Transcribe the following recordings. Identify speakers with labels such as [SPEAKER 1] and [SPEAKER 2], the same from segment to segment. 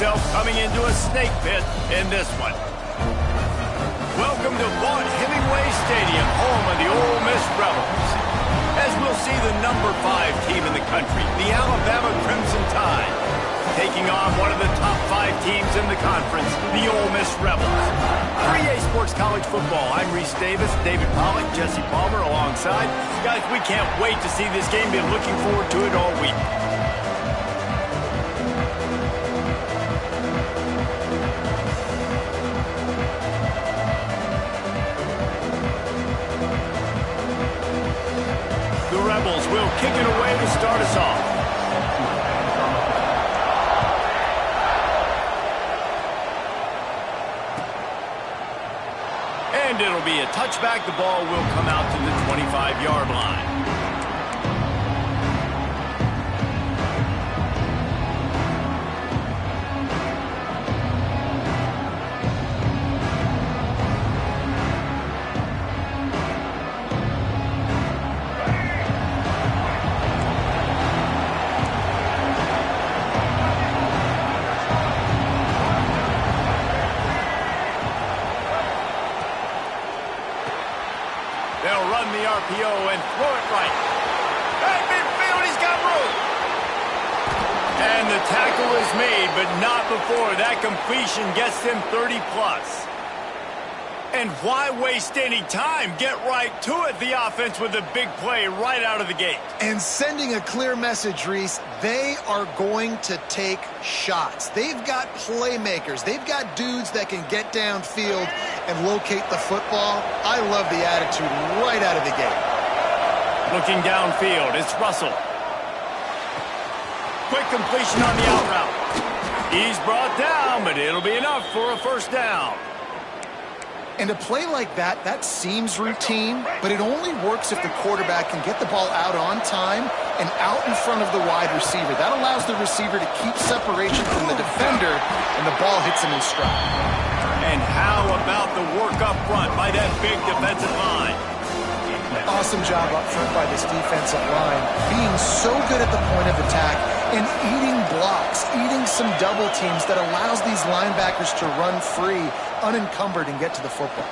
[SPEAKER 1] himself coming into a snake pit in this one. Welcome to Vaught Hemingway Stadium, home of the Ole Miss Rebels. As we'll see the number 5 team in the country, the Alabama Crimson Tide, taking on one of the top 5 teams in the conference, the Ole Miss Rebels. For EA Sports College Football, I'm Reese Davis, David Pollack, Jesse Palmer alongside. Guys, we can't wait to see this game. Been looking forward to it all week. The Rebels will kick it away to start us off. And it'll be a touchback. The ball will come out to the 25-yard line. They'll run the RPO and throw it right. At midfield, he's got room. And the tackle is made, but not before that completion gets them 30+. And why waste any time? Get right to it, the offense, with a big play right out of the gate.
[SPEAKER 2] And sending a clear message, Reese, they are going to take shots. They've got playmakers. They've got dudes that can get downfield and locate the football. I love the attitude right out of the gate.
[SPEAKER 1] Looking downfield, it's Russell. Quick completion on the out route. He's brought down, but it'll be enough for a first down.
[SPEAKER 2] And a play like that, that seems routine, but it only works if the quarterback can get the ball out on time and out in front of the wide receiver. That allows the receiver to keep separation from the defender, and the ball hits him in stride.
[SPEAKER 1] And how about the work up front by that big defensive line?
[SPEAKER 2] Awesome job up front by this defensive line, being so good at the point of attack and eating blocks, eating some double teams that allows these linebackers to run free, unencumbered, and get to the football.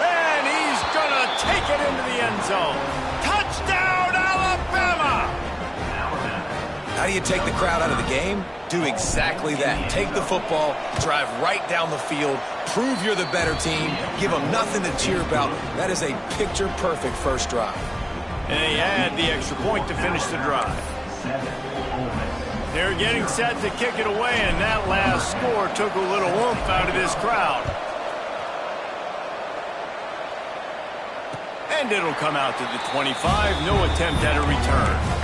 [SPEAKER 1] And he's going to take it into the end zone. Touchdown, Alabama!
[SPEAKER 3] How do you take the crowd out of the game? Do exactly that. Take the football, drive right down the field, prove you're the better team, give them nothing to cheer about. That is a picture-perfect first drive.
[SPEAKER 1] And they had the extra point to finish the drive. They're getting set to kick it away, and that last score took a little oomph out of this crowd. And it'll come out to the 25. No attempt at a return.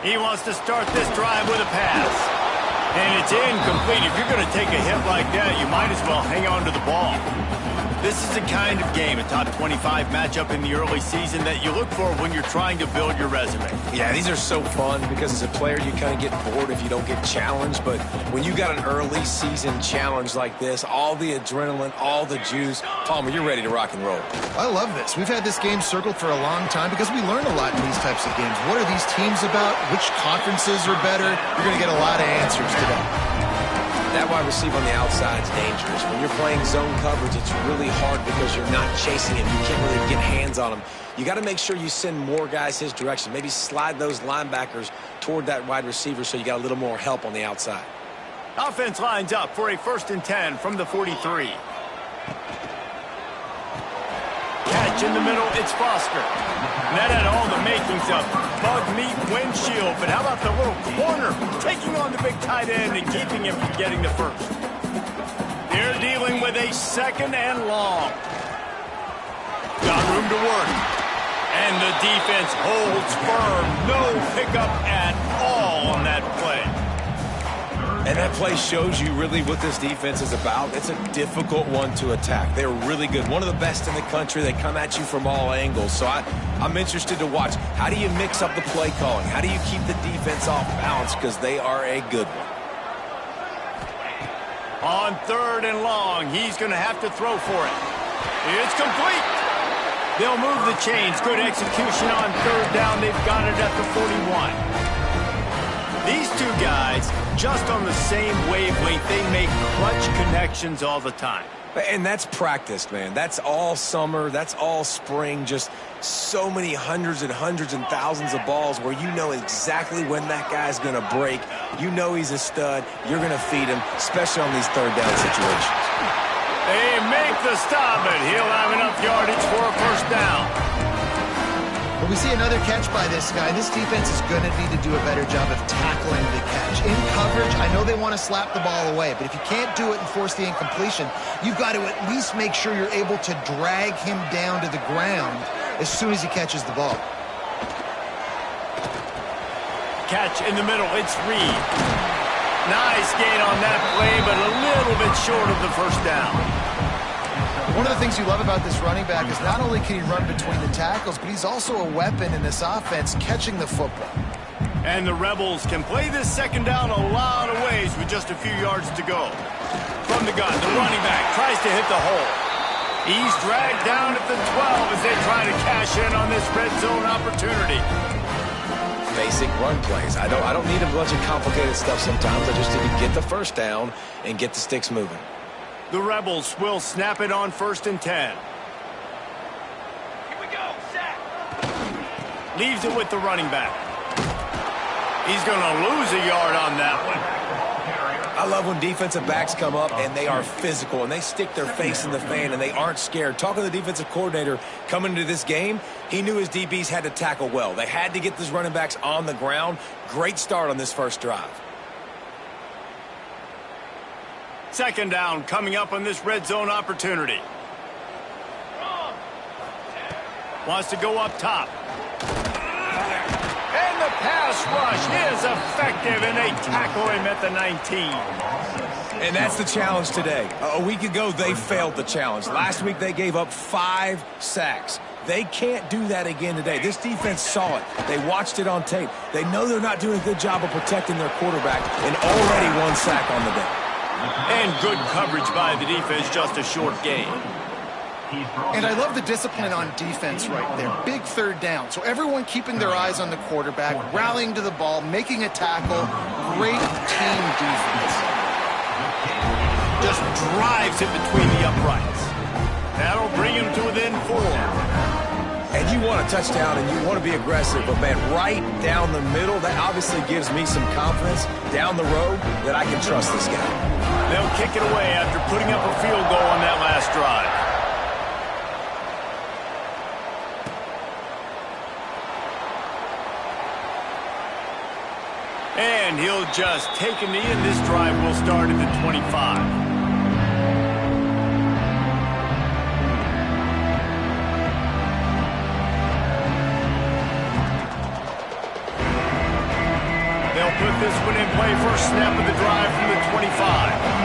[SPEAKER 1] He wants to start this drive with a pass. And it's incomplete. If you're going to take a hit like that, you might as well hang on to the ball. This is the kind of game, a top 25 matchup in the early season, that you look for when you're trying to build your resume.
[SPEAKER 3] Yeah, these are so fun because as a player, you kind of get bored if you don't get challenged. But when you got an early season challenge like this, all the adrenaline, all the juice, Palmer, you're ready to rock and roll.
[SPEAKER 2] I love this. We've had this game circled for a long time because we learn a lot in these types of games. What are these teams about? Which conferences are better? You're going to get a lot of answers today.
[SPEAKER 3] That wide receiver on the outside is dangerous. When you're playing zone coverage, it's really hard because you're not chasing him. You can't really get hands on him. You got to make sure you send more guys his direction. Maybe slide those linebackers toward that wide receiver so you got a little more help on the outside.
[SPEAKER 1] Offense lines up for a 1st and 10 from the 43. Catch in the middle, it's Foster. And that had all the makings of bug meat windshield, but how about the little corner taking on the big tight end and keeping him from getting the first? They're dealing with a 2nd and long. Got room to work. And the defense holds firm. No pickup at all on that play.
[SPEAKER 3] And that play shows you really what this defense is about. It's a difficult one to attack. They're really good. One of the best in the country. They come at you from all angles. So I'm interested to watch. How do you mix up the play calling? How do you keep the defense off balance? Because they are a good one.
[SPEAKER 1] On 3rd and long, he's going to have to throw for it. It's complete. They'll move the chains. Good execution on 3rd down. They've got it at the 41. These two guys, just on the same wavelength, they make clutch connections all the time.
[SPEAKER 3] And that's practice, man. That's all summer. That's all spring. Just so many hundreds and thousands of balls where you know exactly when that guy's going to break. You know he's a stud. You're going to feed him, especially on these 3rd down situations.
[SPEAKER 1] They make the stop, and he'll have enough yardage for a 1st down.
[SPEAKER 2] But we see another catch by this guy. This defense is going to need to do a better job of tackling the catch. In coverage, I know they want to slap the ball away, but if you can't do it and force the incompletion, you've got to at least make sure you're able to drag him down to the ground as soon as he catches the ball.
[SPEAKER 1] Catch in the middle. It's Reed. Nice gain on that play, but a little bit short of the 1st down.
[SPEAKER 2] One of the things you love about this running back is not only can he run between the tackles, but he's also a weapon in this offense catching the football.
[SPEAKER 1] And the Rebels can play this 2nd down a lot of ways with just a few yards to go. From the gun, the running back tries to hit the hole. He's dragged down at the 12 as they try to cash in on this red zone opportunity.
[SPEAKER 3] Basic run plays. I don't need a bunch of complicated stuff sometimes. I just need to get the 1st down and get the sticks moving.
[SPEAKER 1] The Rebels will snap it on 1st and 10. Here we go, set. Leaves it with the running back. He's going to lose a yard on that one.
[SPEAKER 3] I love when defensive backs come up and they are physical and they stick their face in the fan and they aren't scared. Talking to the defensive coordinator coming into this game, he knew his DBs had to tackle well. They had to get these running backs on the ground. Great start on this 1st drive.
[SPEAKER 1] 2nd down coming up on this red zone opportunity. Wants to go up top. And the pass rush is effective, and they tackle him at the 19.
[SPEAKER 3] And that's the challenge today. A week ago, they failed the challenge. Last week, they gave up 5 sacks. They can't do that again today. This defense saw it. They watched it on tape. They know they're not doing a good job of protecting their quarterback, and already 1 sack on the day.
[SPEAKER 1] And good coverage by the defense, just a short gain.
[SPEAKER 2] And I love the discipline on defense right there. Big 3rd down. So everyone keeping their eyes on the quarterback, rallying to the ball, making a tackle. Great team defense.
[SPEAKER 1] Just drives it between the uprights. That'll bring him to within 4.
[SPEAKER 3] And you want a touchdown and you want to be aggressive, but, man, right down the middle, that obviously gives me some confidence down the road that I can trust this guy.
[SPEAKER 1] They'll kick it away after putting up a field goal on that last drive. And he'll just take a knee, and this drive will start at the 25. They'll put this one in play. First snap of the drive from the 25.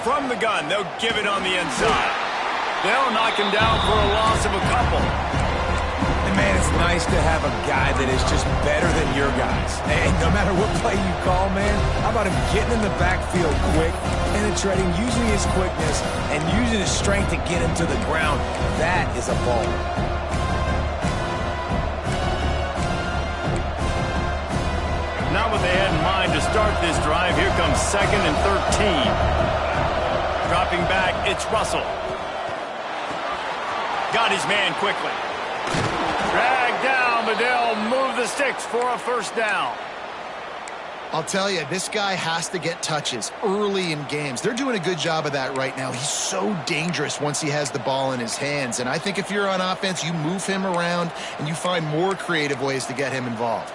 [SPEAKER 1] From the gun, they'll give it on the inside. They'll knock him down for a loss of a couple.
[SPEAKER 3] And, man, it's nice to have a guy that is just better than your guys. And no matter what play you call, man, how about him getting in the backfield quick, penetrating, using his quickness, and using his strength to get him to the ground. That is a ball.
[SPEAKER 1] Not what they had in mind to start this drive. Here comes 2nd and 13. Dropping back, it's Russell. Got his man quickly. Dragged down, but they'll move the sticks for a 1st down.
[SPEAKER 2] I'll tell you, this guy has to get touches early in games. They're doing a good job of that right now. He's so dangerous once he has the ball in his hands. And I think if you're on offense, you move him around and you find more creative ways to get him involved.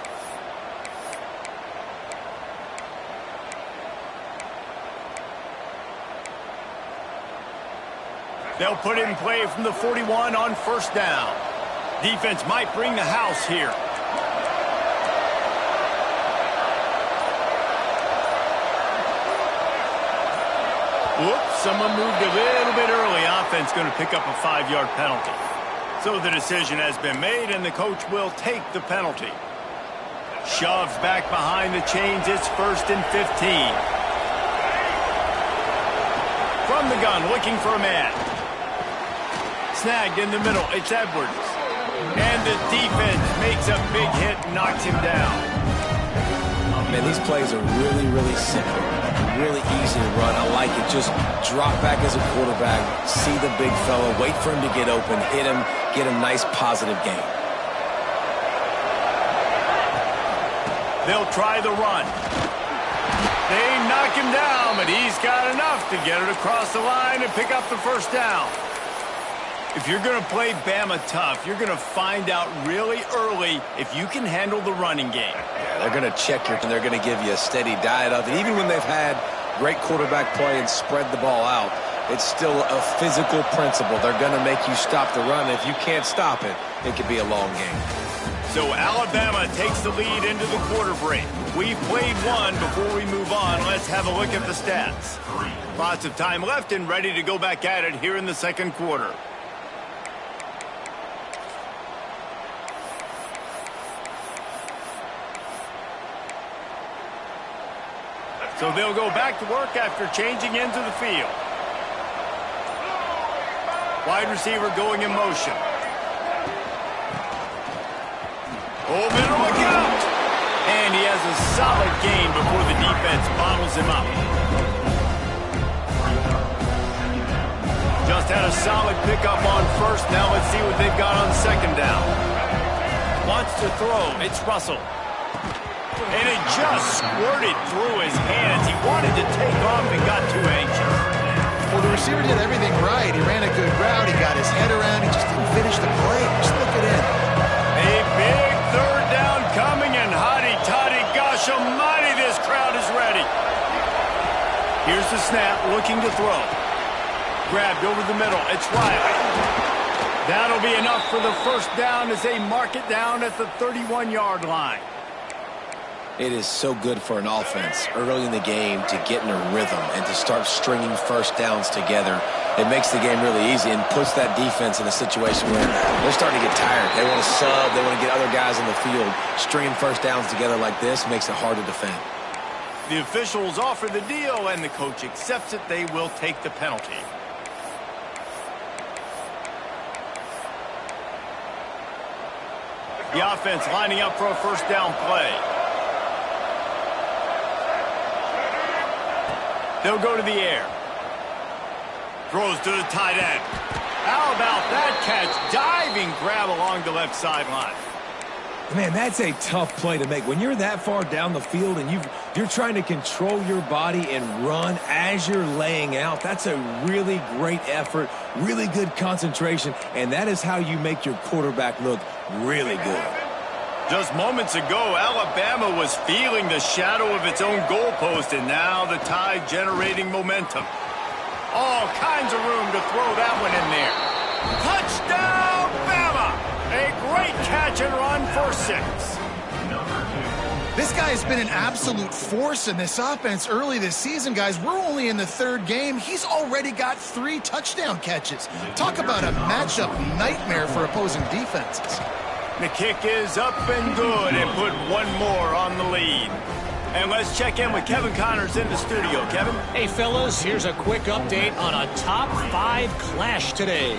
[SPEAKER 1] They'll put in play from the 41 on 1st down. Defense might bring the house here. Whoops, someone moved a little bit early. Offense going to pick up a 5-yard penalty. So the decision has been made, and the coach will take the penalty. Shoves back behind the chains. It's 1st and 15. From the gun, looking for a man. Snagged in the middle. It's Edwards. And the defense makes a big hit and knocks him down.
[SPEAKER 3] Man, these plays are really, really simple. Really easy to run. I like it. Just drop back as a quarterback, see the big fella, wait for him to get open, hit him, get a nice positive gain.
[SPEAKER 1] They'll try the run. They knock him down, but he's got enough to get it across the line and pick up the first down. If you're going to play Bama tough, you're going to find out really early if you can handle the running game.
[SPEAKER 3] Yeah, they're going to check you, and they're going to give you a steady diet of it. Even when they've had great quarterback play and spread the ball out, it's still a physical principle. They're going to make you stop the run. If you can't stop it, it could be a long game.
[SPEAKER 1] So Alabama takes the lead into the quarter break. We've played one. Before we move on, let's have a look at the stats. Lots of time left and ready to go back at it here in the second quarter. So they'll go back to work after changing into the field. Wide receiver going in motion. Over and look out! And he has a solid gain before the defense bottles him up. Just had a solid pickup on first. Now let's see what they've got on second down. Wants to throw. It's Russell. And it just squirted through his hands. He wanted to take off and got too anxious.
[SPEAKER 2] Well, the receiver did everything right. He ran a good route. He got his head around. He just didn't finish the play. Just look at it.
[SPEAKER 1] A big third down coming, and hotty-toddy, gosh almighty, this crowd is ready. Here's the snap, looking to throw. Grabbed over the middle. It's Riley. That'll be enough for the first down as they mark it down at the 31-yard line.
[SPEAKER 3] It is so good for an offense early in the game to get in a rhythm and to start stringing first downs together. It makes the game really easy and puts that defense in a situation where they're starting to get tired. They want to sub. They want to get other guys on the field. Stringing first downs together like this makes it hard to defend.
[SPEAKER 1] The officials offer the deal, and the coach accepts it. They will take the penalty. The offense lining up for a first down play. They'll go to the air. Throws to the tight end. How about that catch? Diving grab along the left sideline.
[SPEAKER 4] Man, that's a tough play to make. When you're that far down the field and you're trying to control your body and run as you're laying out, that's a really great effort, really good concentration, and that is how you make your quarterback look really good.
[SPEAKER 1] Just moments ago, Alabama was feeling the shadow of its own goalpost, and now the Tide generating momentum. All kinds of room to throw that one in there. Touchdown, Bama! A great catch and run for 6.
[SPEAKER 2] This guy has been an absolute force in this offense early this season, guys. We're only in the third game. He's already got 3 touchdown catches. Talk about a matchup nightmare for opposing defenses.
[SPEAKER 1] The kick is up and good, and put one more on the lead. And let's check in with Kevin Connors in the studio. Kevin?
[SPEAKER 5] Hey, fellas, here's a quick update on a top 5 clash today.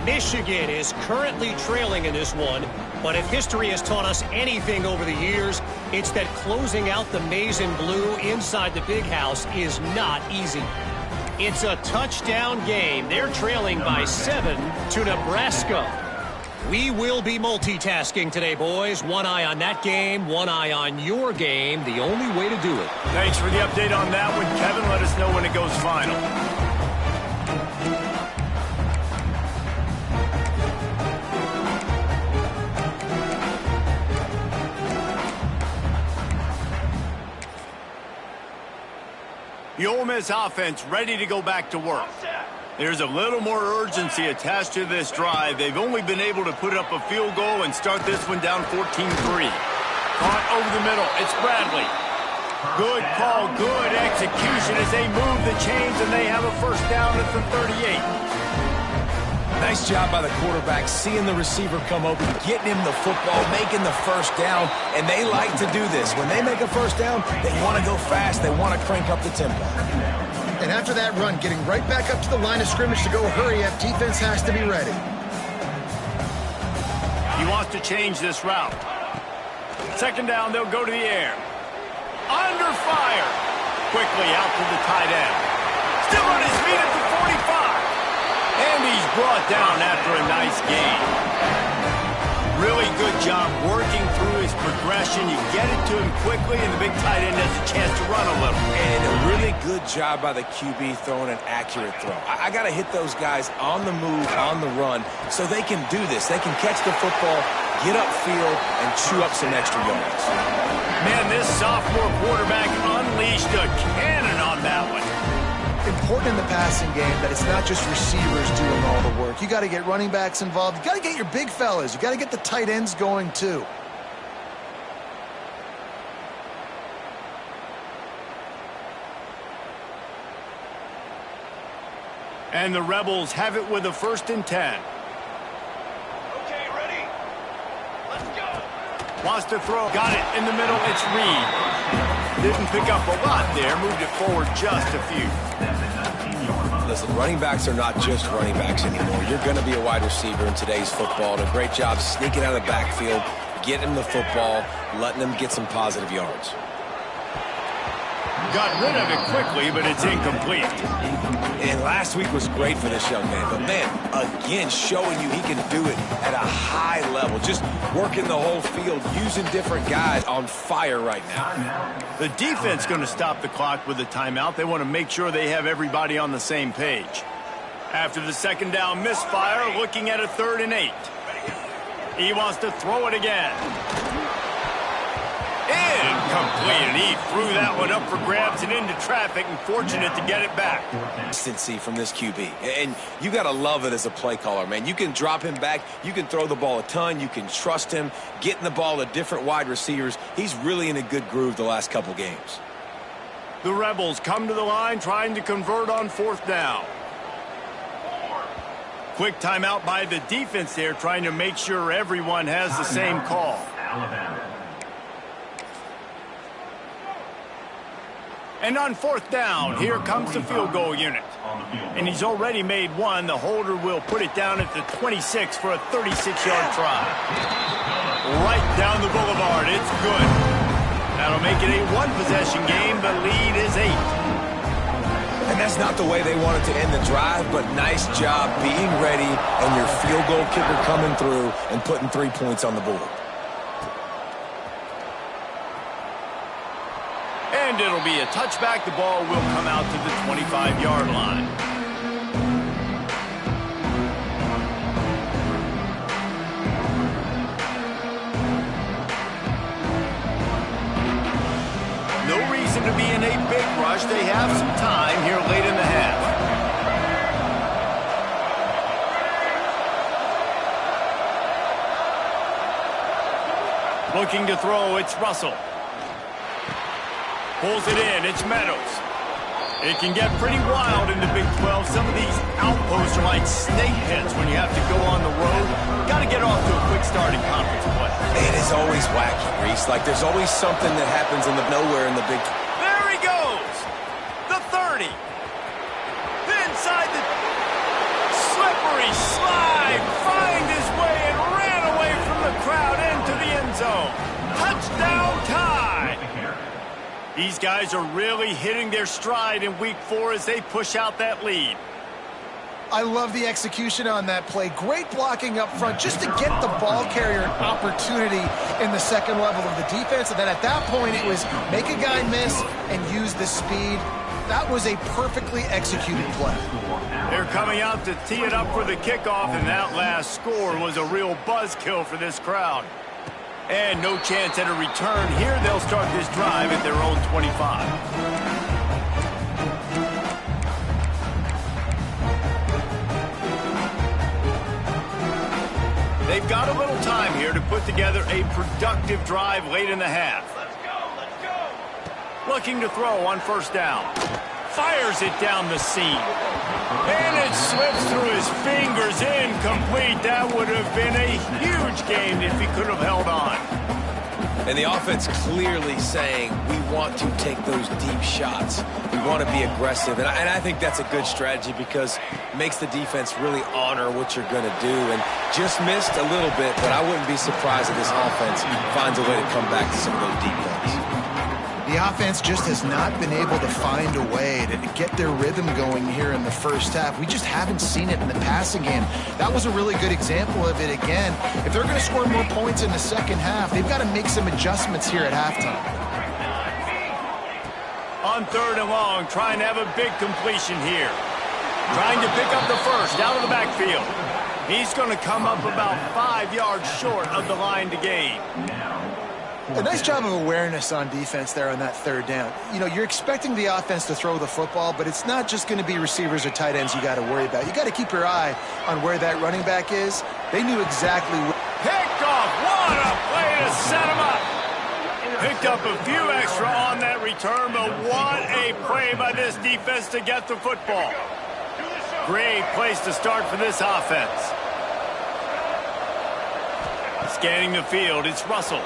[SPEAKER 5] Michigan is currently trailing in this one, but if history has taught us anything over the years, it's that closing out the maize and blue inside the big house is not easy. It's a touchdown game. They're trailing by 7 to Nebraska. We will be multitasking today, boys. One eye on that game, one eye on your game. The only way to do it.
[SPEAKER 1] Thanks for the update on that one, Kevin. Let us know when it goes final. The Ole Miss offense ready to go back to work. There's a little more urgency attached to this drive. They've only been able to put up a field goal and start this one down 14-3. Caught over the middle. It's Bradley. Good call, good execution as they move the chains, and they have a first down at the 38.
[SPEAKER 4] Nice job by the quarterback, seeing the receiver come open, getting him the football, making the first down, and they like to do this. When they make a first down, they want to go fast. They want to crank up the tempo.
[SPEAKER 2] And after that run, getting right back up to the line of scrimmage to go hurry up, defense has to be ready.
[SPEAKER 1] He wants to change this route. Second down, they'll go to the air. Under fire. Quickly out to the tight end. Still on his feet at the 45. And he's brought down after a nice gain. Really good job working through his progression. You get it to him quickly, and the big tight end has a chance to run a little.
[SPEAKER 4] And a really good job by the QB throwing an accurate throw. I got to hit those guys on the move, on the run, so they can do this. They can catch the football, get upfield, and chew up some extra yards.
[SPEAKER 1] Man, this sophomore quarterback unleashed a cannon on that one.
[SPEAKER 2] Important in the passing game that it's not just receivers doing all the work. You got to get running backs involved. You got to get your big fellas. You got to get the tight ends going too.
[SPEAKER 1] And the Rebels have it with a 1st and 10.
[SPEAKER 6] Okay, ready? Let's go.
[SPEAKER 1] Wants to throw. Got it in the middle. It's Reed. Didn't pick up a lot there. Moved it forward just a few.
[SPEAKER 3] Listen, running backs are not just running backs anymore. You're going to be a wide receiver in today's football. And a great job sneaking out of the backfield, getting him the football, letting him get some positive yards.
[SPEAKER 1] Got rid of it quickly, but it's incomplete.
[SPEAKER 4] And last week was great for this young man. But, man, again, showing you he can do it at a high level. Just working the whole field, using different guys on fire right now.
[SPEAKER 1] The defense going to stop the clock with a timeout. They want to make sure they have everybody on the same page. After the second down misfire, looking at a 3rd and 8. He wants to throw it again. Incomplete, and he threw that one up for grabs and into traffic, and fortunate to get it back.
[SPEAKER 4] Consistency from this QB. And you got to love it as a play caller, man. You can drop him back. You can throw the ball a ton. You can trust him, getting the ball to different wide receivers. He's really in a good groove the last couple games.
[SPEAKER 1] The Rebels come to the line trying to convert on 4th down. Quick timeout by the defense there, trying to make sure everyone has the same call. And on 4th down, here comes the field goal unit. And he's already made one. The holder will put it down at the 26 for a 36-yard try. Right down the boulevard. It's good. That'll make it a 1-possession game. The lead is 8.
[SPEAKER 4] And that's not the way they wanted to end the drive, but nice job being ready and your field goal kicker coming through and putting 3 points on the board.
[SPEAKER 1] And it'll be a touchback. The ball will come out to the 25-yard line. No reason to be in a big rush. They have some time here late in the half. Looking to throw, it's Russell. Pulls it in, it's Meadows. It can get pretty wild in the Big 12. Some of these outposts are like snake pits when you have to go on the road. Got to get off to a quick start in conference play.
[SPEAKER 4] It is always wacky, Reese. Like there's always something that happens in the nowhere in the Big 12.
[SPEAKER 1] There he goes! The 30. Inside the slippery slide. Find his way and ran away from the crowd into the end zone. Touchdown tie! These guys are really hitting their stride in week 4 as they push out that lead.
[SPEAKER 2] I love the execution on that play. Great blocking up front just to get the ball carrier an opportunity in the second level of the defense. And then at that point, it was make a guy miss and use the speed. That was a perfectly executed play.
[SPEAKER 1] They're coming out to tee it up for the kickoff, and that last score was a real buzzkill for this crowd. And no chance at a return here. They'll start this drive at their own 25. They've got a little time here to put together a productive drive late in the half.
[SPEAKER 6] Let's go, let's go.
[SPEAKER 1] Looking to throw on first down. Fires it down the seam. And it slips through his fingers. Incomplete. That would have been a huge game if he could have held on.
[SPEAKER 3] And the offense clearly saying, we want to take those deep shots. We want to be aggressive. And I think that's a good strategy because it makes the defense really honor what you're going to do. And just missed a little bit, but I wouldn't be surprised if this offense finds a way to come back to some of those deep ones.
[SPEAKER 2] The offense just has not been able to find a way to get their rhythm going here in the first half. We just haven't seen it in the passing game. That was a really good example of it again. If they're going to score more points in the second half, they've got to make some adjustments here at halftime.
[SPEAKER 1] On third and long, trying to have a big completion here. Trying to pick up the first out of the backfield. He's going to come up about 5 yards short of the line to gain.
[SPEAKER 2] A nice job of awareness on defense there on that third down. You know, you're expecting the offense to throw the football, but it's not just going to be receivers or tight ends you got to worry about. You got to keep your eye on where that running back is. They knew exactly where.
[SPEAKER 1] Picked off. What a play to set him up. Picked up a few extra on that return, but what a play by this defense to get the football. Great place to start for this offense. Scanning the field, it's Russell.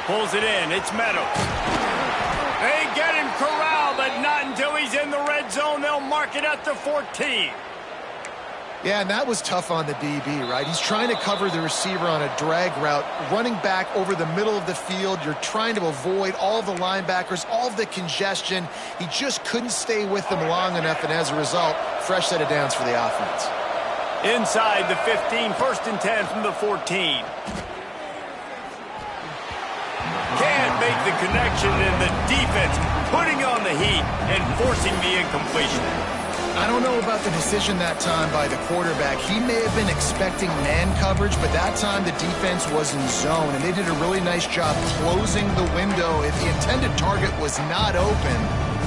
[SPEAKER 1] Pulls it in, it's Meadows. They get him corralled, but not until he's in the red zone. They'll mark it at the 14.
[SPEAKER 2] Yeah, and that was tough on the DB, right? He's trying to cover the receiver on a drag route, running back over the middle of the field. You're trying to avoid all the linebackers, all of the congestion. He just couldn't stay with them long enough, and as a result, fresh set of downs for the offense.
[SPEAKER 1] Inside the 15, first and 10 from the 14. Can't make the connection, and the defense putting on the heat and forcing the incompletion.
[SPEAKER 2] I don't know about the decision that time by the quarterback. He may have been expecting man coverage, but that time the defense was in zone, and they did a really nice job closing the window if the intended target was not open.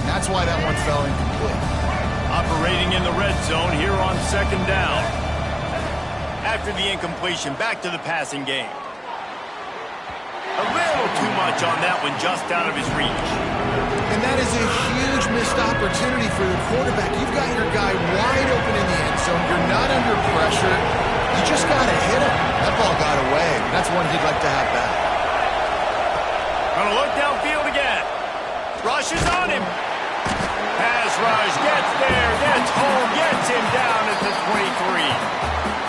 [SPEAKER 2] That's why that one fell incomplete.
[SPEAKER 1] Operating in the red zone here on second down. After the incompletion, back to the passing game. A little too much on that one, just out of his reach.
[SPEAKER 2] And that is a huge missed opportunity for the quarterback. You've got your guy wide open in the end zone. You're not under pressure. You just got to hit him. That ball got away. That's one he'd like to have back.
[SPEAKER 1] Gonna look downfield again. Rushes on him. Pass rush, gets there, gets home, gets him down at the 23.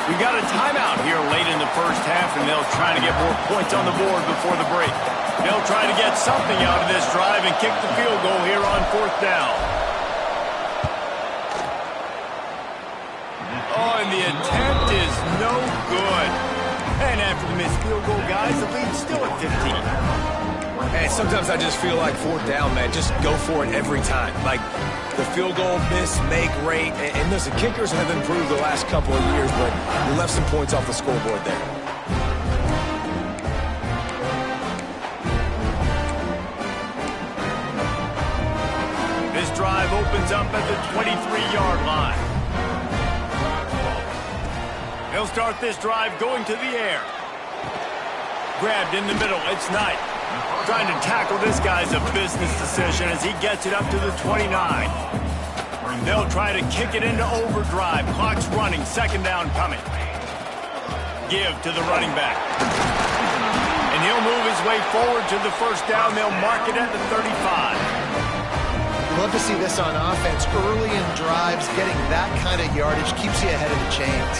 [SPEAKER 1] We got a timeout here late in the first half, and they'll try to get more points on the board before the break. They'll try to get something out of this drive and kick the field goal here on fourth down. Oh, and the attempt is no good. And after the missed field goal, guys, the lead's still at 15.
[SPEAKER 3] Hey, sometimes I just feel like fourth down, man. Just go for it every time. Like the field goal miss, make rate. And listen, kickers have improved the last couple of years, but we left some points off the scoreboard there.
[SPEAKER 1] This drive opens up at the 23-yard line. They'll start this drive going to the air. Grabbed in the middle, it's Knight. Trying to tackle this guy's a business decision as he gets it up to the 29. They'll try to kick it into overdrive. Clock's running, second down coming. Give to the running back. And he'll move his way forward to the first down. They'll mark it at the 35.
[SPEAKER 2] You love to see this on offense. Early in drives, getting that kind of yardage keeps you ahead of the chains.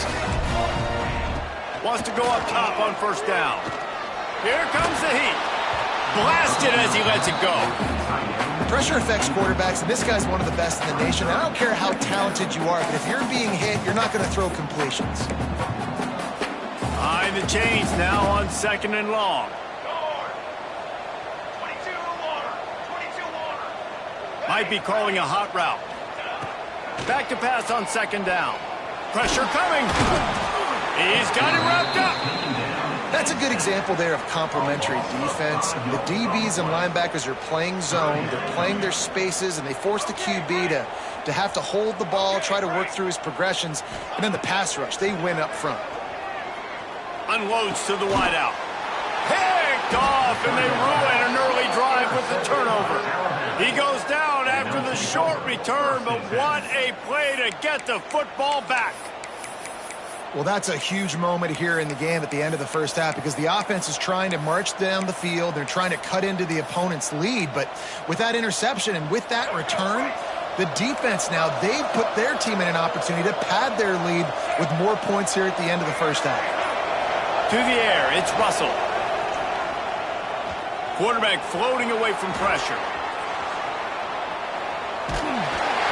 [SPEAKER 1] Wants to go up top on first down. Here comes the heat. Blasted as he lets it go.
[SPEAKER 2] Pressure affects quarterbacks, and this guy's one of the best in the nation. I don't care how talented you are, but if you're being hit, you're not going to throw completions.
[SPEAKER 1] Behind the chains now on second and long.
[SPEAKER 6] 22 water. 22 water.
[SPEAKER 1] Might be calling a hot route. Back to pass on second down. Pressure coming. He's got it wrapped up.
[SPEAKER 2] That's a good example there of complementary defense. The DBs and linebackers are playing zone. They're playing their spaces, and they force the QB to have to hold the ball, try to work through his progressions. And then the pass rush, they win up front.
[SPEAKER 1] Unloads to the wideout. Picked picked off, and they ruin an early drive with the turnover. He goes down after the short return, but what a play to get the football back.
[SPEAKER 2] Well, that's a huge moment here in the game at the end of the first half because the offense is trying to march down the field. They're trying to cut into the opponent's lead, but with that interception and with that return, the defense now, they've put their team in an opportunity to pad their lead with more points here at the end of the first half.
[SPEAKER 1] To the air, it's Russell. Quarterback floating away from pressure.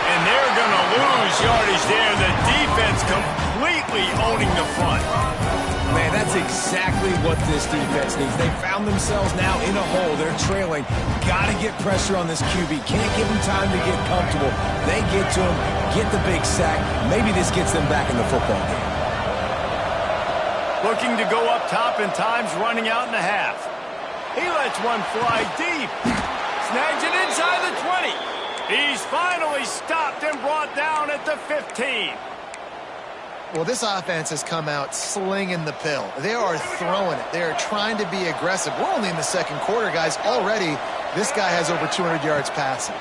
[SPEAKER 1] And they're going to lose yardage there. The defense completely owning the front.
[SPEAKER 4] Man, that's exactly what this defense needs. They found themselves now in a hole. They're trailing. Got to get pressure on this QB. Can't give him time to get comfortable. They get to him, get the big sack. Maybe this gets them back in the football game.
[SPEAKER 1] Looking to go up top, and time's running out in the half. He lets one fly deep. Snags it inside the 20. He's finally stopped and brought down at the 15.
[SPEAKER 2] Well, this offense has come out slinging the pill. They are throwing it. They are trying to be aggressive. We're only in the second quarter, guys. Already, this guy has over 200 yards passing.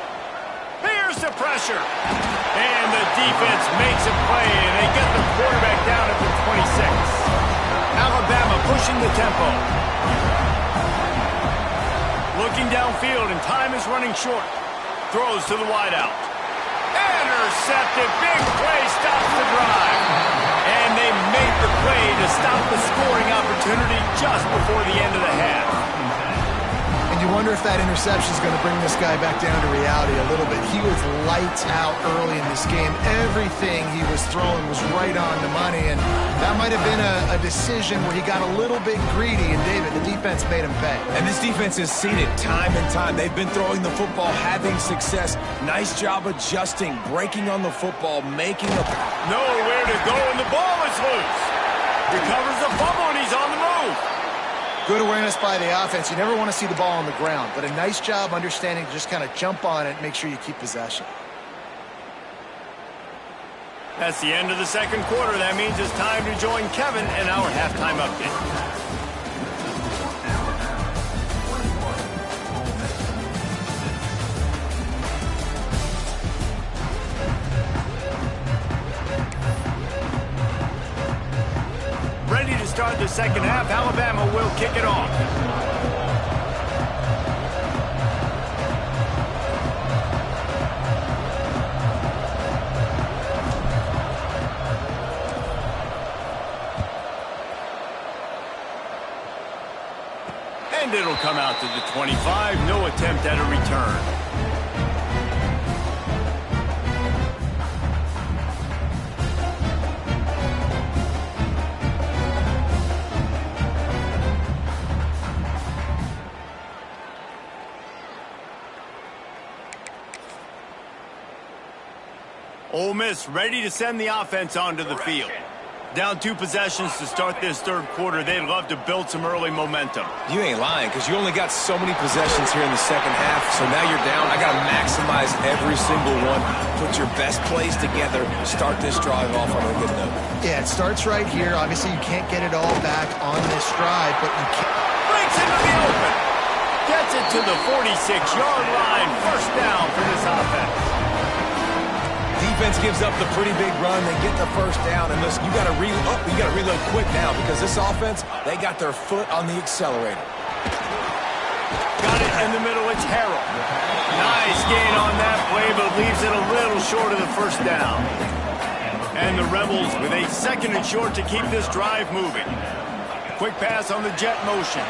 [SPEAKER 1] Here's the pressure. And the defense makes a play, and they get the quarterback down at the 26. Alabama pushing the tempo. Looking downfield, and time is running short. Throws to the wideout. Intercepted. Big play stops the drive. And they made the play to stop the scoring opportunity just before the end of the half.
[SPEAKER 2] And you wonder if that interception is going to bring this guy back down to reality a little bit. He was lights out early in this game. Everything he was throwing was right on the money, and that might have been a decision where he got a little bit greedy, and David, the defense made him pay.
[SPEAKER 4] And this defense has seen it time and time. They've been throwing the football, having success. Nice job adjusting, breaking on the football, making a...
[SPEAKER 1] Nowhere to go, and the ball is loose. Recovers the fumble, and he's on the move.
[SPEAKER 2] Good awareness by the offense. You never want to see the ball on the ground, but a nice job understanding to just kind of jump on it and make sure you keep possession.
[SPEAKER 1] That's the end of the second quarter. That means it's time to join Kevin in our halftime update. Ready to start the second half. Alabama will kick it off. And it'll come out to the 25. No attempt at a return. Ole Miss ready to send the offense onto the field. Down 2 possessions to start this third quarter. They'd love to build some early momentum.
[SPEAKER 4] You ain't lying, because you only got so many possessions here in the second half, so now you're down. I got to maximize every single one. Put your best plays together. Start this drive off on a good note.
[SPEAKER 2] Yeah, it starts right here. Obviously, you can't get it all back on this drive, but you can.
[SPEAKER 1] Breaks into the open. Gets it to the 46-yard line. First down for this offense.
[SPEAKER 4] Defense gives up the pretty big run. They get the first down, and listen, you got to reload quick now because this offense, they got their foot on the accelerator.
[SPEAKER 1] Got it in the middle. It's Harrell. Nice gain on that play, but leaves it a little short of the first down. And the Rebels with a second and short to keep this drive moving. Quick pass on the jet motion.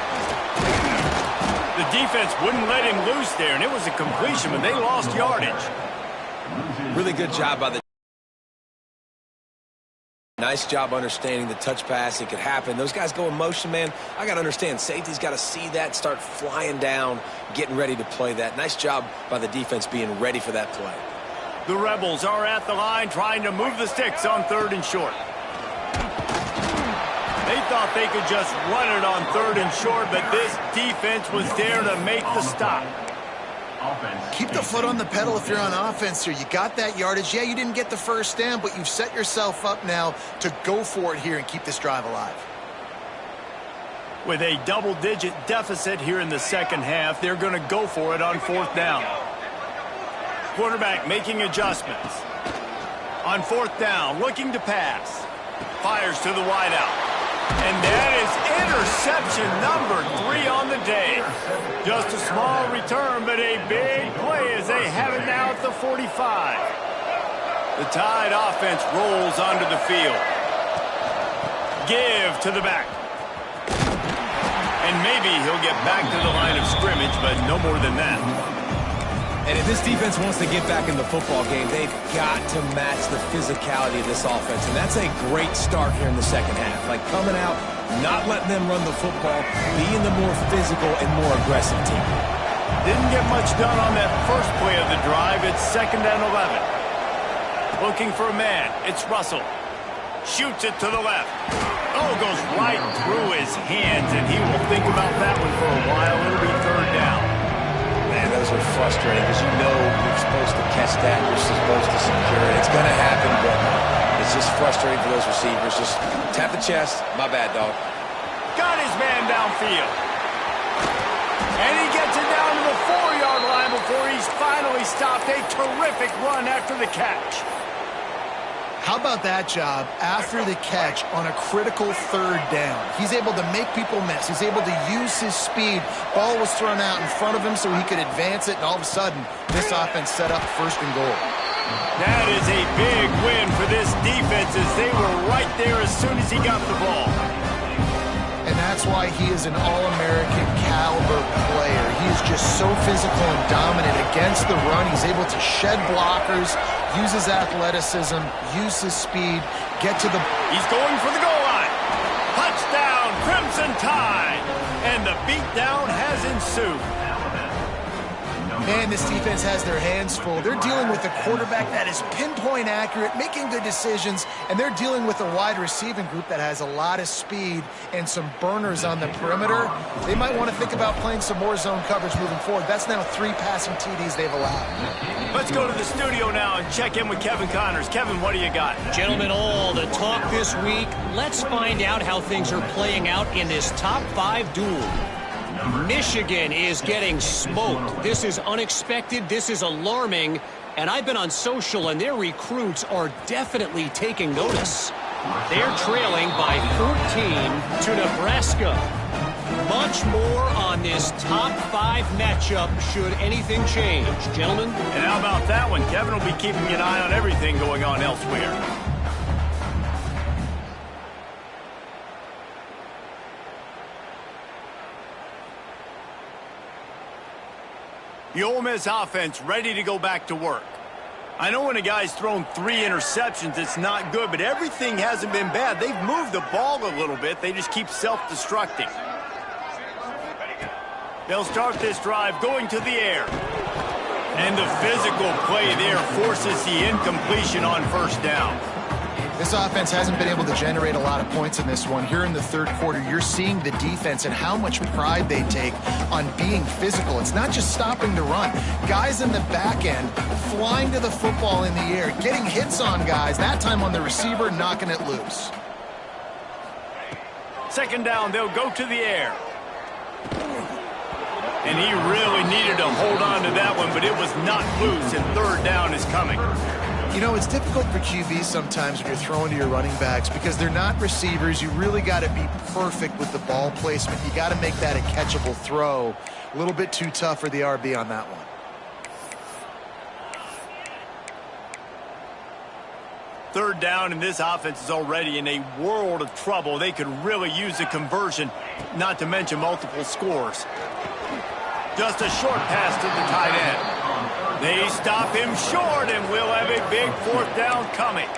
[SPEAKER 1] The defense wouldn't let him loose there, and it was a completion, but they lost yardage.
[SPEAKER 4] Really good job by the... Nice job understanding the touch pass. It could happen. Those guys go in motion, man. I got to understand. Safety's got to see that, start flying down, getting ready to play that. Nice job by the defense being ready for that play.
[SPEAKER 1] The Rebels are at the line trying to move the sticks on third and short. They thought they could just run it on third and short, but this defense was there to make the stop.
[SPEAKER 2] Keep the foot on the pedal if you're on offense here. You got that yardage. Yeah, you didn't get the first down, but you've set yourself up now to go for it here and keep this drive alive.
[SPEAKER 1] With a double-digit deficit here in the second half, they're going to go for it on 4th down. Quarterback making adjustments. On 4th down, looking to pass. Fires to the wideout. And that is interception number 3 on the day. Just a small return, but a big play as they have it now at the 45. The Tide offense rolls onto the field. Give to the back. And maybe he'll get back to the line of scrimmage, but no more than that.
[SPEAKER 4] And if this defense wants to get back in the football game, they've got to match the physicality of this offense. And that's a great start here in the second half. Like coming out, not letting them run the football, being the more physical and more aggressive team.
[SPEAKER 1] Didn't get much done on that first play of the drive. It's 2nd and 11. Looking for a man. It's Russell. Shoots it to the left. Oh, goes right through his hands, and he will think about that one for a while. It'll be 3rd down.
[SPEAKER 3] Man, those are frustrating because you know you're supposed to catch that. You're supposed to secure it. It's going to happen, but it's just frustrating for those receivers. Just tap the chest. My bad, dog.
[SPEAKER 1] Got his man downfield. And he gets it down to the 4-yard line before he's finally stopped. A terrific run after the catch.
[SPEAKER 2] How about that job after the catch on a critical 3rd down? He's able to make people miss. He's able to use his speed. Ball was thrown out in front of him so he could advance it, and all of a sudden, this offense set up 1st and goal.
[SPEAKER 1] That is a big win for this defense as they were right there as soon as he got the ball.
[SPEAKER 2] And that's why he is an All-American caliber player. He is just so physical and dominant against the run. He's able to shed blockers, use his athleticism, use his speed, get to the...
[SPEAKER 1] He's going for the goal line. Touchdown, Crimson Tide. And the beatdown has ensued.
[SPEAKER 2] Man, this defense has their hands full. They're dealing with a quarterback that is pinpoint accurate, making good decisions, and they're dealing with a wide receiving group that has a lot of speed and some burners on the perimeter. They might want to think about playing some more zone coverage moving forward. That's now 3 passing TDs they've allowed.
[SPEAKER 1] Let's go to the studio now and check in with Kevin Connors. Kevin, what do you got?
[SPEAKER 5] Gentlemen, all the talk this week. Let's find out how things are playing out in this top 5 duel. Michigan is getting smoked. This is unexpected. This is alarming. And I've been on social, and their recruits are definitely taking notice. They're trailing by 14 to Nebraska. Much more on this top 5 matchup should anything change. Gentlemen?
[SPEAKER 1] And how about that one? Kevin will be keeping an eye on everything going on elsewhere. The Ole Miss offense ready to go back to work. I know when a guy's thrown 3 interceptions, it's not good, but everything hasn't been bad. They've moved the ball a little bit. They just keep self-destructing. They'll start this drive going to the air. And the physical play there forces the incompletion on 1st down.
[SPEAKER 2] This offense hasn't been able to generate a lot of points in this one. Here in the 3rd quarter, you're seeing the defense and how much pride they take on being physical. It's not just stopping the run. Guys in the back end flying to the football in the air, getting hits on guys, that time on the receiver, knocking it loose.
[SPEAKER 1] 2nd down, they'll go to the air. And he really needed to hold on to that one, but it was not loose, and 3rd down is coming.
[SPEAKER 2] You know, it's difficult for QBs sometimes when you're throwing to your running backs because they're not receivers. You really got to be perfect with the ball placement. You got to make that a catchable throw. A little bit too tough for the RB on that one.
[SPEAKER 1] 3rd down, and this offense is already in a world of trouble. They could really use a conversion, not to mention multiple scores. Just a short pass to the tight end. They stop him short, and we'll have a big 4th down coming.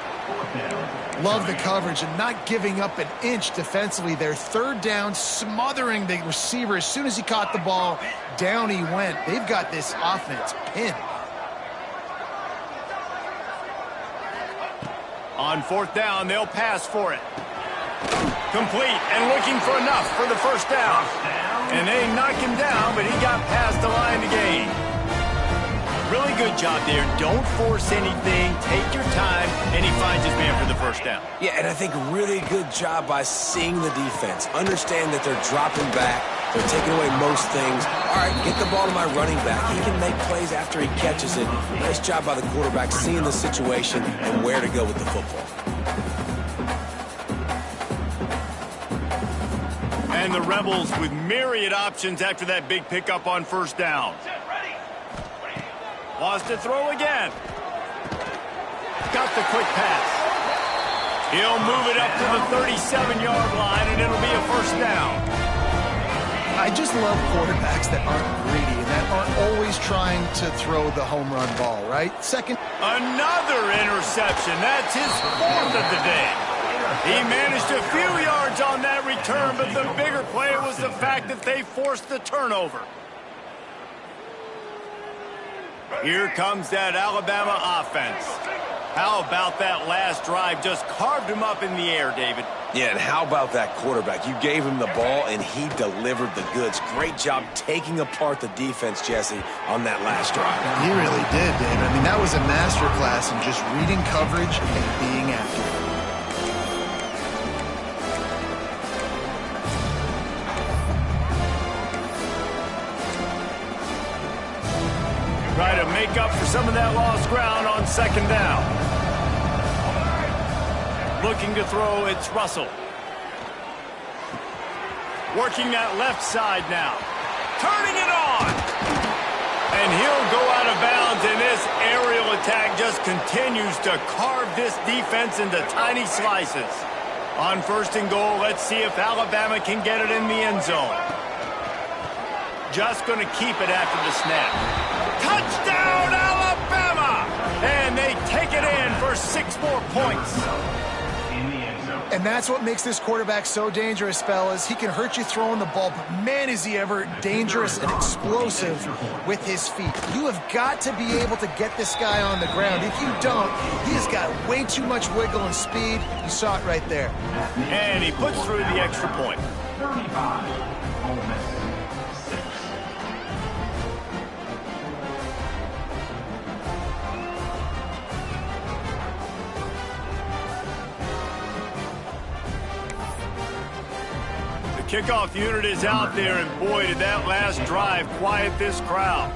[SPEAKER 2] Love the coverage and not giving up an inch defensively. Their 3rd down, smothering the receiver. As soon as he caught the ball, down he went. They've got this offense pinned.
[SPEAKER 1] On 4th down, they'll pass for it. Complete and looking for enough for the 1st down. And they knock him down, but he got past the line to gain. Really good job there. Don't force anything. Take your time, and he finds his man for the first down.
[SPEAKER 3] Yeah, and I think really good job by seeing the defense. Understand that they're dropping back. They're taking away most things. All right, get the ball to my running back. He can make plays after he catches it. Nice job by the quarterback seeing the situation and where to go with the football.
[SPEAKER 1] And the Rebels with myriad options after that big pickup on first down. Wants to throw again. Got the quick pass. He'll move it up to the 37-yard line, and it'll be a first down.
[SPEAKER 2] I just love quarterbacks that aren't greedy and that aren't always trying to throw the home run ball, right? Second.
[SPEAKER 1] Another interception. That's his fourth of the day. He managed a few yards on that return, but the bigger play was the fact that they forced the turnover. Here comes that Alabama offense. How about that last drive? Just carved him up in the air, David.
[SPEAKER 3] Yeah, and how about that quarterback? You gave him the ball, and he delivered the goods. Great job taking apart the defense, Jesse, on that last drive.
[SPEAKER 2] He really did, David. I mean, that was a masterclass in just reading coverage and being accurate.
[SPEAKER 1] Try to make up for some of that lost ground on second down. Looking to throw, it's Russell. Working that left side now. Turning it on. And he'll go out of bounds, and this aerial attack just continues to carve this defense into tiny slices. On first and goal, let's see if Alabama can get it in the end zone. Just going to keep it after the snap. Touchdown, Alabama! And they take it in for 6 more points.
[SPEAKER 2] And that's what makes this quarterback so dangerous, fellas. He can hurt you throwing the ball, but man, is he ever dangerous and explosive with his feet. You have got to be able to get this guy on the ground. If you don't, he has got way too much wiggle and speed. You saw it right there.
[SPEAKER 1] And he puts through the extra point.
[SPEAKER 6] 35, Ole Miss.
[SPEAKER 1] Kickoff unit is out there, and boy, did that last drive quiet this crowd.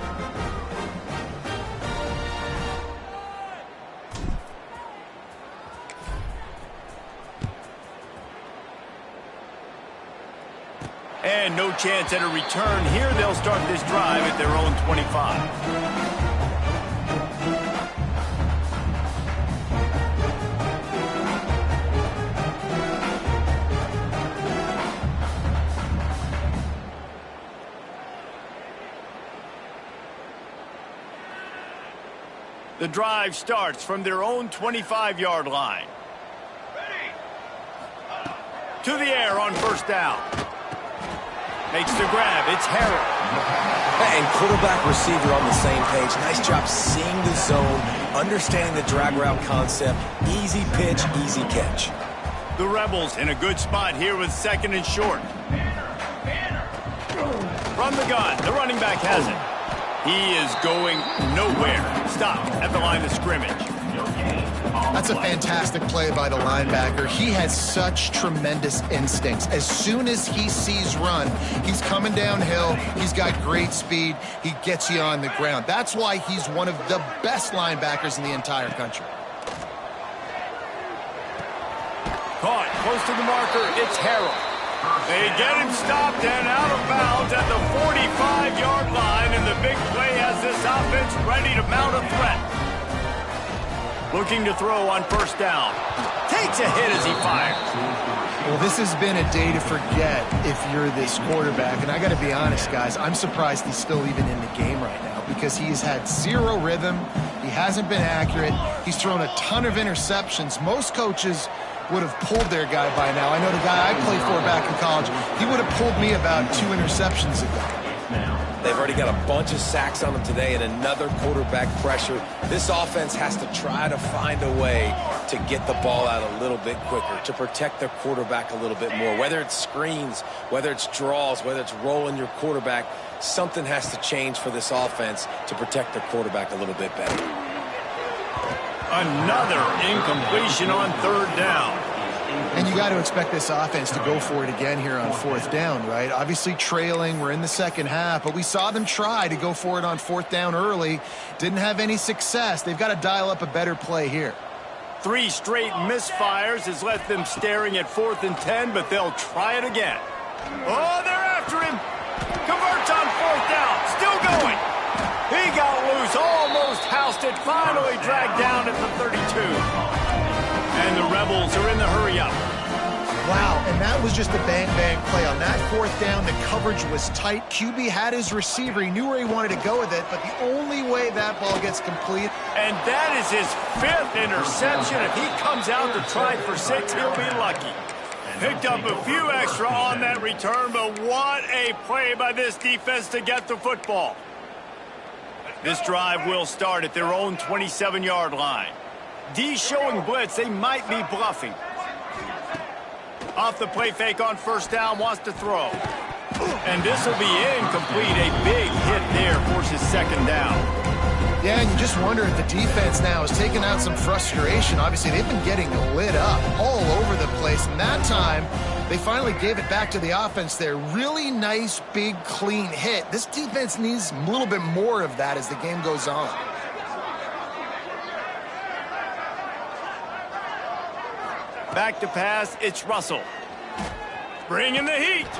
[SPEAKER 1] And no chance at a return here. They'll start this drive at their own 25. The drive starts from their own 25-yard line. To the air on first down. Makes the grab. It's Harrell.
[SPEAKER 3] And quarterback receiver on the same page. Nice job seeing the zone, understanding the drag route concept. Easy pitch, easy catch.
[SPEAKER 1] The Rebels in a good spot here with second and short. From the gun, the running back has it. He is going nowhere. Stop at the line of scrimmage.
[SPEAKER 2] That's a fantastic play by the linebacker. He has such tremendous instincts. As soon as he sees run, he's coming downhill. He's got great speed. He gets you on the ground. That's why he's one of the best linebackers in the entire country.
[SPEAKER 1] Caught close to the marker. It's Harrell. They get him stopped and out of bounds at the 45-yard line, and the big play has this offense ready to mount a threat. Looking to throw on first down. Takes a hit as he fires.
[SPEAKER 2] Well, this has been a day to forget if you're this quarterback. And I got to be honest, guys, I'm surprised he's still even in the game right now because he has had zero rhythm. He hasn't been accurate. He's thrown a ton of interceptions. Most coaches would have pulled their guy by now. I know the guy I played for back in college, he would have pulled me about 2 interceptions ago.
[SPEAKER 3] They've already got a bunch of sacks on them today and another quarterback pressure. This offense has to try to find a way to get the ball out a little bit quicker, to protect their quarterback a little bit more. Whether it's screens, whether it's draws, whether it's rolling your quarterback, something has to change for this offense to protect their quarterback a little bit better.
[SPEAKER 1] Another incompletion on third down.
[SPEAKER 2] And you got to expect this offense to go for it again here on fourth down, right? Obviously trailing, we're in the second half, but we saw them try to go for it on fourth down early. Didn't have any success. They've got to dial up a better play here.
[SPEAKER 1] 3 straight misfires has left them staring at 4th and 10, but they'll try it again. Oh, they're after him. Converts on 4th down. Still going. He got loose, almost housed it, finally dragged down at the 32. And the Rebels are in the hurry-up.
[SPEAKER 2] Wow, and that was just a bang-bang play. On that fourth down, the coverage was tight. QB had his receiver. He knew where he wanted to go with it, but the only way that ball gets complete.
[SPEAKER 1] And that is his 5th interception. If he comes out to try for 6, he'll be lucky. Picked up a few extra on that return, but what a play by this defense to get the football. This drive will start at their own 27-yard line. D showing blitz. They might be bluffing. Off the play fake on first down, wants to throw. And this will be incomplete. A big hit there, forces second down.
[SPEAKER 2] Yeah, and you just wonder if the defense now is taking out some frustration. Obviously, they've been getting lit up all over the place. And that time, they finally gave it back to the offense there. Really nice, big, clean hit. This defense needs a little bit more of that as the game goes on.
[SPEAKER 1] Back to pass, it's Russell. Bringing the heat.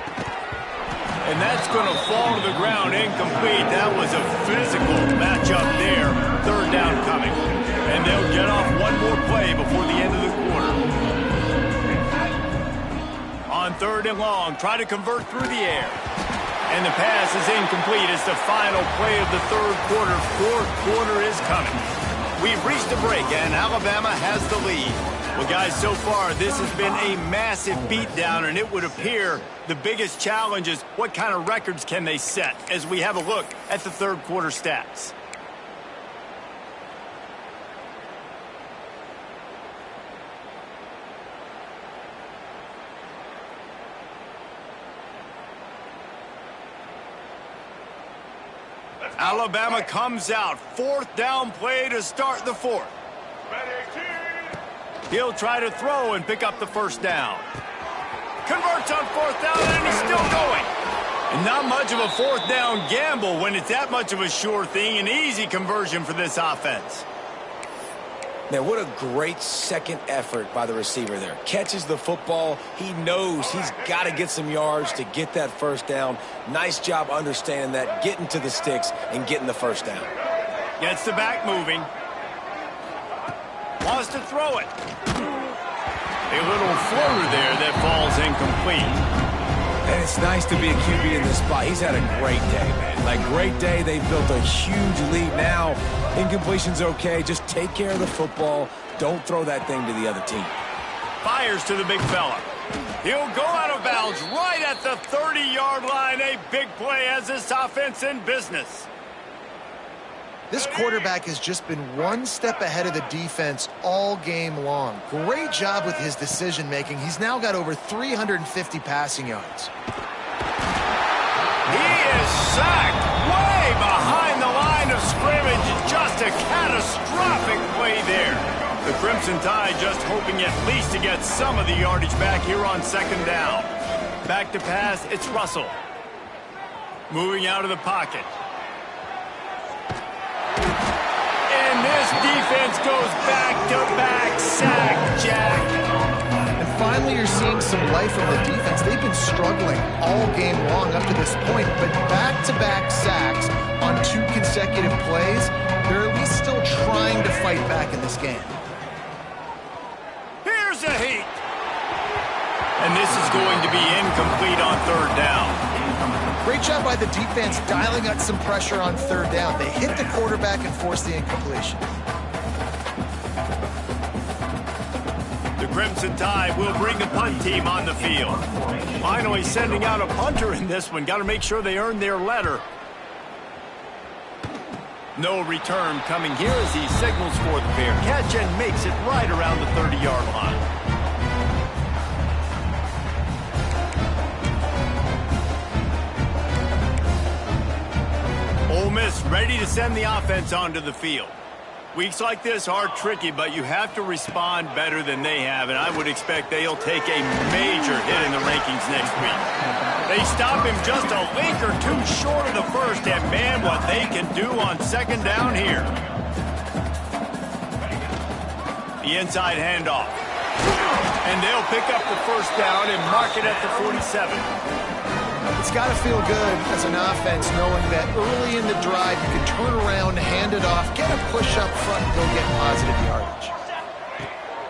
[SPEAKER 1] And that's going to fall to the ground incomplete. That was a physical matchup there. Third down coming. And they'll get off one more play before the end of the quarter. On 3rd and long, try to convert through the air. And the pass is incomplete. It's the final play of the 3rd quarter. 4th quarter is coming. We've reached a break, and Alabama has the lead. Well, guys, so far, this has been a massive beatdown, and it would appear the biggest challenge is what kind of records can they set as we have a look at the 3rd quarter stats. Alabama comes out. 4th down play to start the 4th. He'll try to throw and pick up the first down. Converts on 4th down, and he's still going. And not much of a 4th down gamble when it's that much of a sure thing. An easy conversion for this offense.
[SPEAKER 3] Man, what a great second effort by the receiver there. Catches the football. He knows he's got to get some yards to get that first down. Nice job understanding that, getting to the sticks and getting the first down.
[SPEAKER 1] Gets the back moving. Wants to throw it. A little floater there that falls incomplete.
[SPEAKER 4] And it's nice to be a QB in this spot. He's had a great day, man. Like, great day. They've built a huge lead now. Incompletion's okay. Just take care of the football. Don't throw that thing to the other team.
[SPEAKER 1] Fires to the big fella. He'll go out of bounds right at the 30-yard line. A big play as this offense in business.
[SPEAKER 2] This quarterback has just been one step ahead of the defense all game long. Great job with his decision-making. He's now got over 350 passing yards.
[SPEAKER 1] He is sacked way behind the line of scrimmage. Just a catastrophic play there. The Crimson Tide just hoping at least to get some of the yardage back here on 2nd down. Back to pass, it's Russell. Moving out of the pocket. And this defense goes back-to-back sack, Jack.
[SPEAKER 2] And finally, you're seeing some life from the defense. They've been struggling all game long up to this point, but back-to-back sacks on 2 consecutive plays, they're at least still trying to fight back in this game.
[SPEAKER 1] Here's a heat. And this is going to be incomplete on 3rd down.
[SPEAKER 2] Great job by the defense dialing out some pressure on 3rd down. They hit the quarterback and forced the incompletion.
[SPEAKER 1] The Crimson Tide will bring the punt team on the field. Finally sending out a punter in this one. Got to make sure they earn their letter. No return coming here as he signals for the fair catch and makes it right around the 30-yard line. Ole Miss ready to send the offense onto the field. Weeks like this are tricky, but you have to respond better than they have, and I would expect they'll take a major hit in the rankings next week. They stop him just a link or two short of the first, and man, what they can do on second down here. The inside handoff. And they'll pick up the first down and mark it at the 47.
[SPEAKER 2] It's got to feel good as an offense knowing that early in the drive you can turn around, hand it off, get a push up front, and go get positive yardage.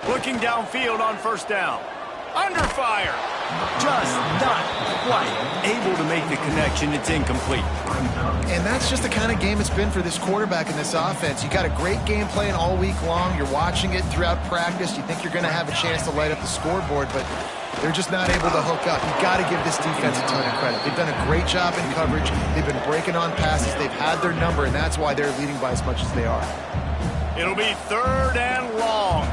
[SPEAKER 1] Looking downfield on first down. Under fire. Just not quite able to make the connection. It's incomplete.
[SPEAKER 2] And that's just the kind of game it's been for this quarterback in this offense. You got a great game plan all week long. You're watching it throughout practice. You think you're going to have a chance to light up the scoreboard, but they're just not able to hook up. You've got to give this defense a ton of credit. They've done a great job in coverage. They've been breaking on passes. They've had their number, and that's why they're leading by as much as they are.
[SPEAKER 1] It'll be third and long.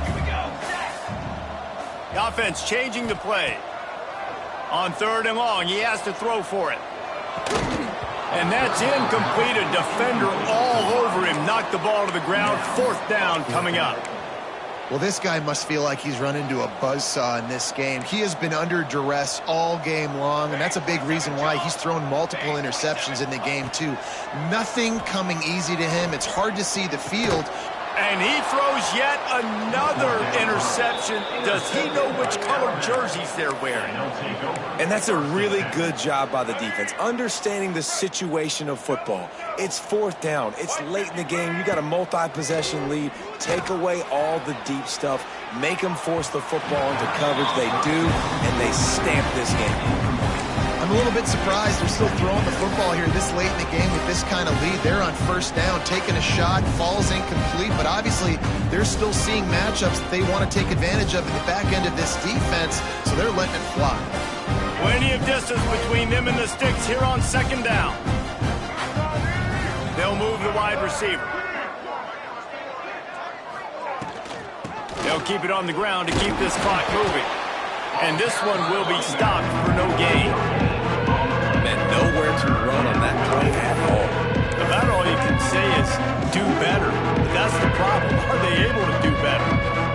[SPEAKER 1] The offense changing the play. On third and long, he has to throw for it. And that's incomplete. A defender all over him. Knocked the ball to the ground. Fourth down coming up.
[SPEAKER 2] Well, this guy must feel like he's run into a buzzsaw in this game. He has been under duress all game long, and that's a big reason why he's thrown multiple interceptions in the game, too. Nothing coming easy to him. It's hard to see the field.
[SPEAKER 1] And he throws yet another interception. Does he know which color jerseys they're wearing?
[SPEAKER 3] And that's a really good job by the defense, understanding the situation of football. It's fourth down. It's late in the game. You got a multi-possession lead. Take away all the deep stuff. Make them force the football into coverage. They do, and they stamp this game.
[SPEAKER 2] I'm a little bit surprised they're still throwing the football here this late in the game with this kind of lead. They're on first down, taking a shot, falls incomplete, but obviously they're still seeing matchups that they want to take advantage of in the back end of this defense, so they're letting it fly.
[SPEAKER 1] Plenty of distance between them and the sticks here on second down. They'll move the wide receiver. They'll keep it on the ground to keep this clock moving. And this one will be stopped for no gain.
[SPEAKER 3] And nowhere to run on that play at all.
[SPEAKER 1] About all you can say is do better. But that's the problem. Are they able to do better?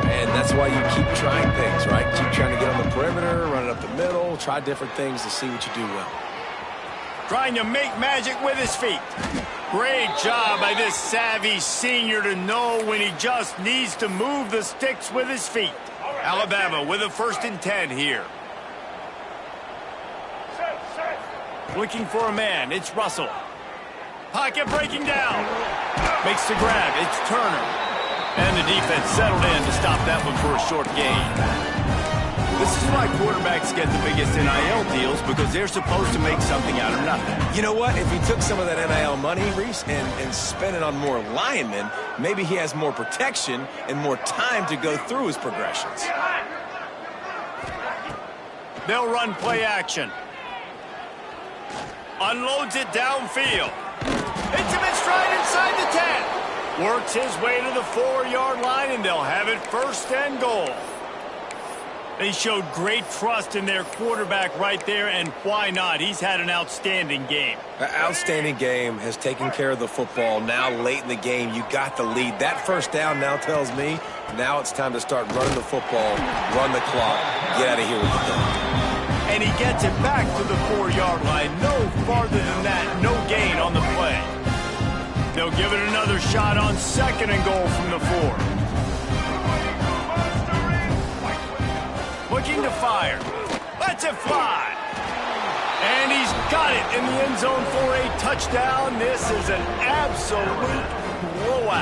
[SPEAKER 3] And that's why you keep trying things, right? Keep trying to get on the perimeter, run it up the middle, try different things to see what you do well.
[SPEAKER 1] Trying to make magic with his feet. Great job by this savvy senior to know when he just needs to move the sticks with his feet. Alabama with a 1st and 10 here. Looking for a man. It's Russell. Pocket breaking down. Makes the grab. It's Turner. And the defense settled in to stop that one for a short gain. This is why quarterbacks get the biggest NIL deals, because they're supposed to make something out of nothing.
[SPEAKER 3] You know what? If he took some of that NIL money, Reese, and spent it on more linemen, maybe he has more protection and more time to go through his progressions.
[SPEAKER 1] They'll run play action. Unloads it downfield. Hits him in stride inside the 10. Works his way to the 4-yard line, and they'll have it 1st and goal. They showed great trust in their quarterback right there, and why not? He's had an outstanding game.
[SPEAKER 3] An outstanding game, has taken care of the football. Now late in the game, you got the lead. That first down now tells me now it's time to start running the football, run the clock, get out of here with the dunk.
[SPEAKER 1] And he gets it back to the 4-yard line. No farther than that, no gain on the play. They'll give it another shot on 2nd and goal from the 4. Looking to fire. Lets it fly. And he's got it in the end zone for a touchdown. This is an absolute blowout.